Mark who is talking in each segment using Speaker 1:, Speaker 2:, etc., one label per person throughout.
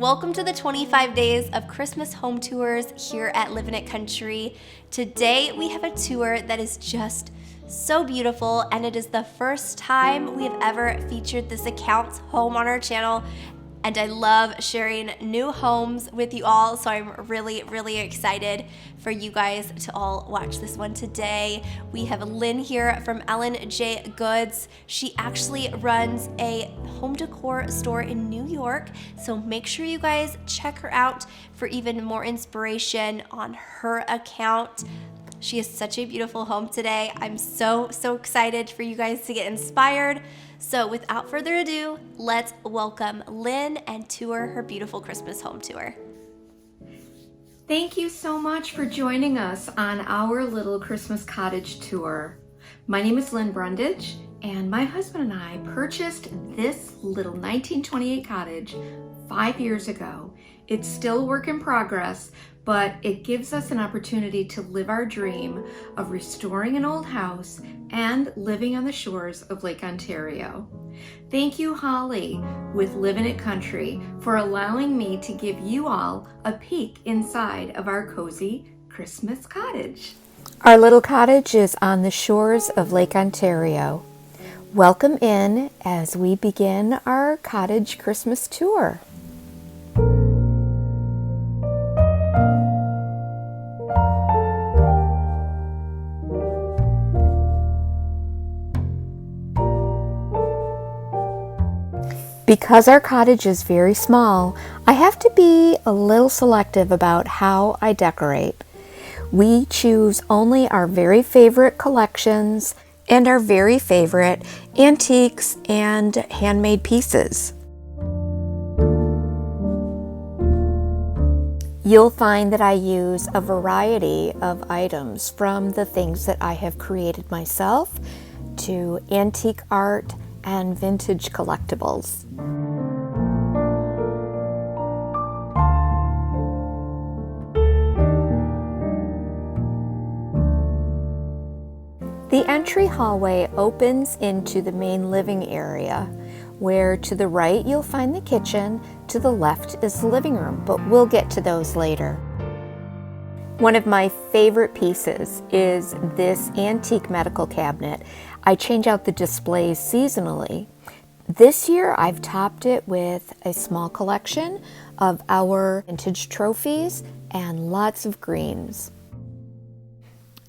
Speaker 1: Welcome to the 25 days of Christmas home tours here at Living It Country. Today we have a tour that is just so beautiful, and it is the first time we have ever featured this account's home on our channel. And I love sharing new homes with you all, so I'm really excited for you guys to all watch this one today. We have Lynn here from Ellen J. Goods. She actually runs a home decor store in New York, so make sure you guys check her out for even more inspiration on her account. She has such a beautiful home today. I'm so excited for you guys to get inspired. So without further ado, let's welcome Lynn and tour her beautiful Christmas home tour.
Speaker 2: Thank you so much for joining us on our little Christmas cottage tour. My name is Lynn Brundage, and my husband and I purchased this little 1928 cottage 5 years ago. It's still a work in progress, but it gives us an opportunity to live our dream of restoring an old house and living on the shores of Lake Ontario. Thank you, Holly, with Living It Country, for allowing me to give you all a peek inside of our cozy Christmas cottage.
Speaker 3: Our little cottage is on the shores of Lake Ontario. Welcome in as we begin our cottage Christmas tour. Because our cottage is very small, I have to be a little selective about how I decorate. We choose only our very favorite collections and our very favorite antiques and handmade pieces. You'll find that I use a variety of items, from the things that I have created myself to antique art and vintage collectibles. The entry hallway opens into the main living area, where to the right you'll find the kitchen, to the left is the living room, but we'll get to those later. One of my favorite pieces is this antique medical cabinet. I change out the displays seasonally. This year I've topped it with a small collection of our vintage trophies and lots of greens.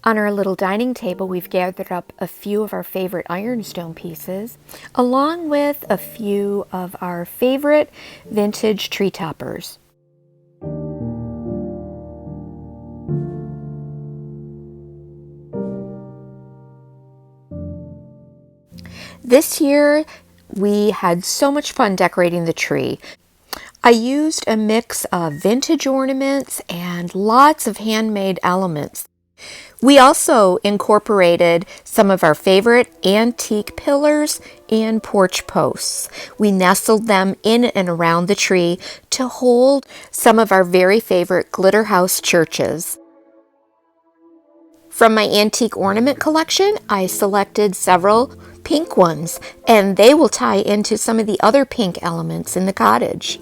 Speaker 3: On our little dining table, we've gathered up a few of our favorite ironstone pieces, along with a few of our favorite vintage tree toppers. This year, we had so much fun decorating the tree. I used a mix of vintage ornaments and lots of handmade elements. We also incorporated some of our favorite antique pillars and porch posts. We nestled them in and around the tree to hold some of our very favorite glitter house churches. From my antique ornament collection, I selected several pink ones, and they will tie into some of the other pink elements in the cottage.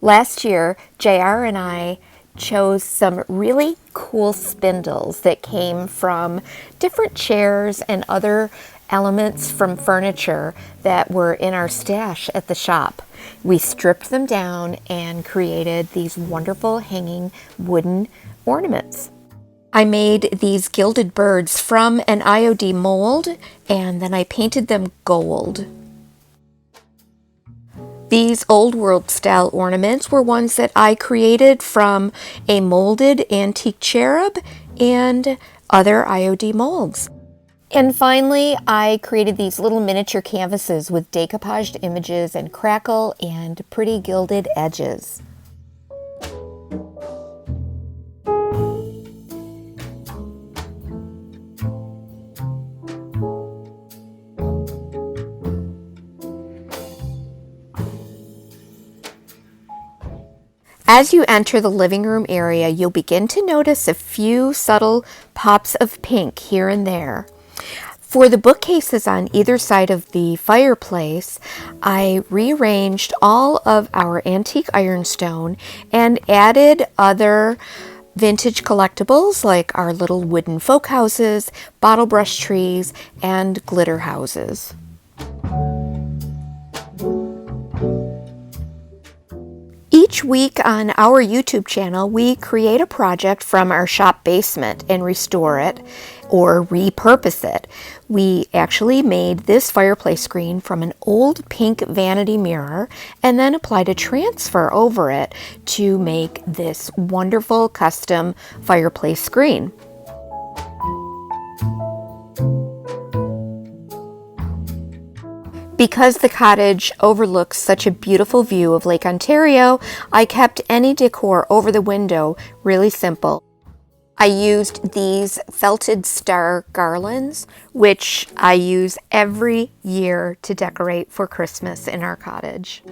Speaker 3: Last year, JR and I chose some really cool spindles that came from different chairs and other elements from furniture that were in our stash at the shop. We stripped them down and created these wonderful hanging wooden ornaments. I made these gilded birds from an IOD mold, and then I painted them gold. These old world style ornaments were ones that I created from a molded antique cherub and other IOD molds. And finally, I created these little miniature canvases with decoupaged images and crackle and pretty gilded edges. As you enter the living room area, you'll begin to notice a few subtle pops of pink here and there. For the bookcases on either side of the fireplace, I rearranged all of our antique ironstone and added other vintage collectibles like our little wooden folk houses, bottle brush trees, and glitter houses. Each week on our YouTube channel, we create a project from our shop basement and restore it or repurpose it. We actually made this fireplace screen from an old pink vanity mirror and then applied a transfer over it to make this wonderful custom fireplace screen. Because the cottage overlooks such a beautiful view of Lake Ontario, I kept any decor over the window really simple. I used these felted star garlands, which I use every year to decorate for Christmas in our cottage.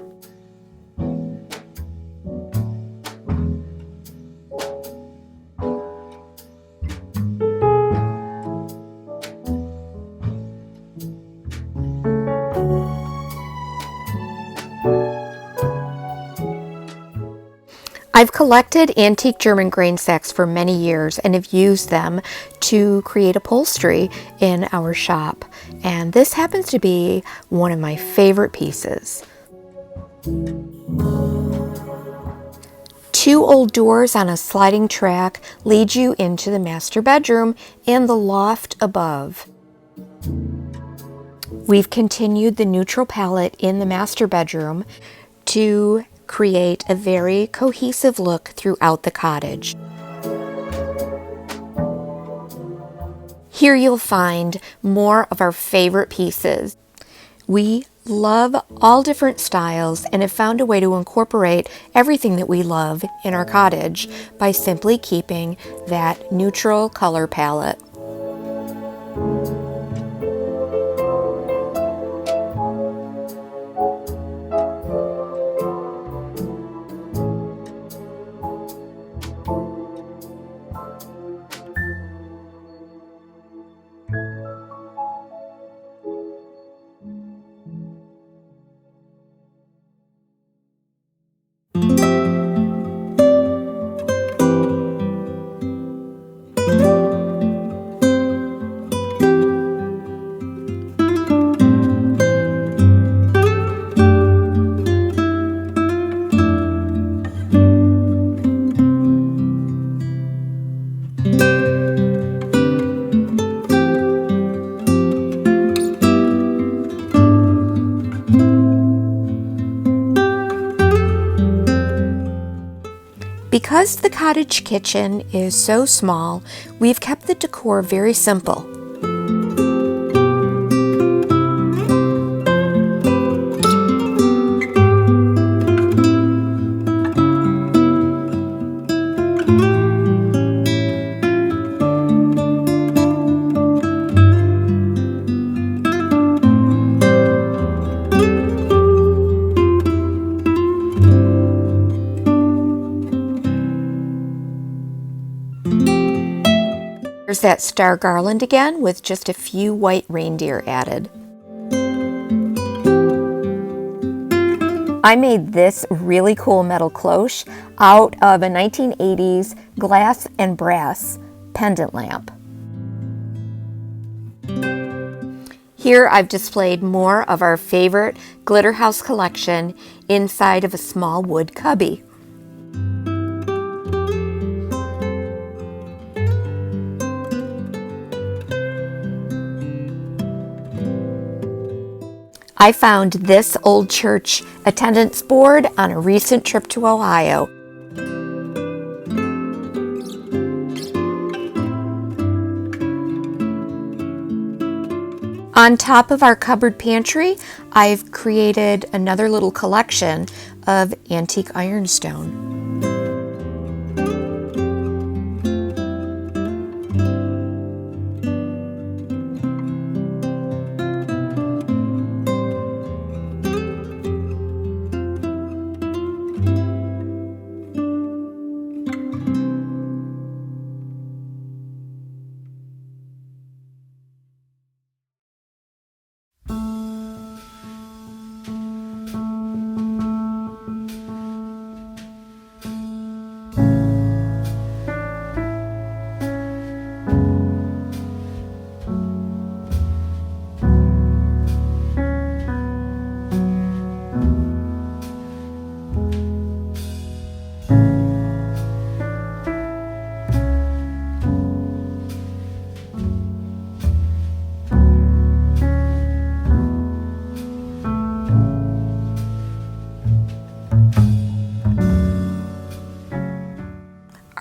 Speaker 3: I've collected antique German grain sacks for many years and have used them to create upholstery in our shop. And this happens to be one of my favorite pieces. 2 old doors on a sliding track lead you into the master bedroom and the loft above. We've continued the neutral palette in the master bedroom to create a very cohesive look throughout the cottage. Here you'll find more of our favorite pieces. We love all different styles and have found a way to incorporate everything that we love in our cottage by simply keeping that neutral color palette. Because the cottage kitchen is so small, we've kept the decor very simple. There's that star garland again with just a few white reindeer added. I made this really cool metal cloche out of a 1980s glass and brass pendant lamp. Here I've displayed more of our favorite glitter house collection inside of a small wood cubby. I found this old church attendance board on a recent trip to Ohio. On top of our cupboard pantry, I've created another little collection of antique ironstone.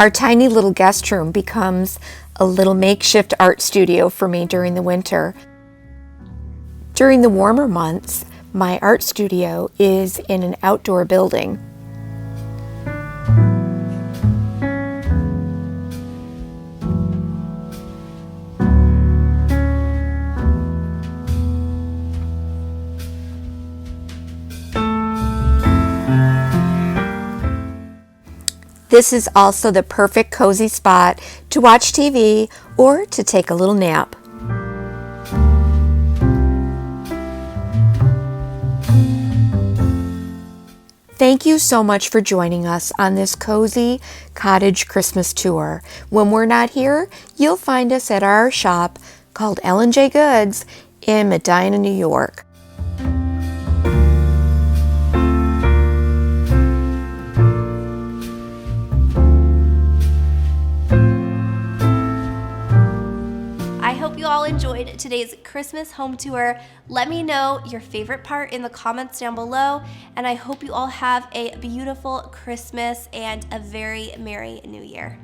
Speaker 3: Our tiny little guest room becomes a little makeshift art studio for me during the winter. During the warmer months, my art studio is in an outdoor building. This is also the perfect cozy spot to watch TV or to take a little nap. Thank you so much for joining us on this cozy cottage Christmas tour. When we're not here, you'll find us at our shop called L&J Goods in Medina, New York.
Speaker 1: I hope you all enjoyed today's Christmas home tour. Let me know your favorite part in the comments down below, and I hope you all have a beautiful Christmas and a very Merry New Year.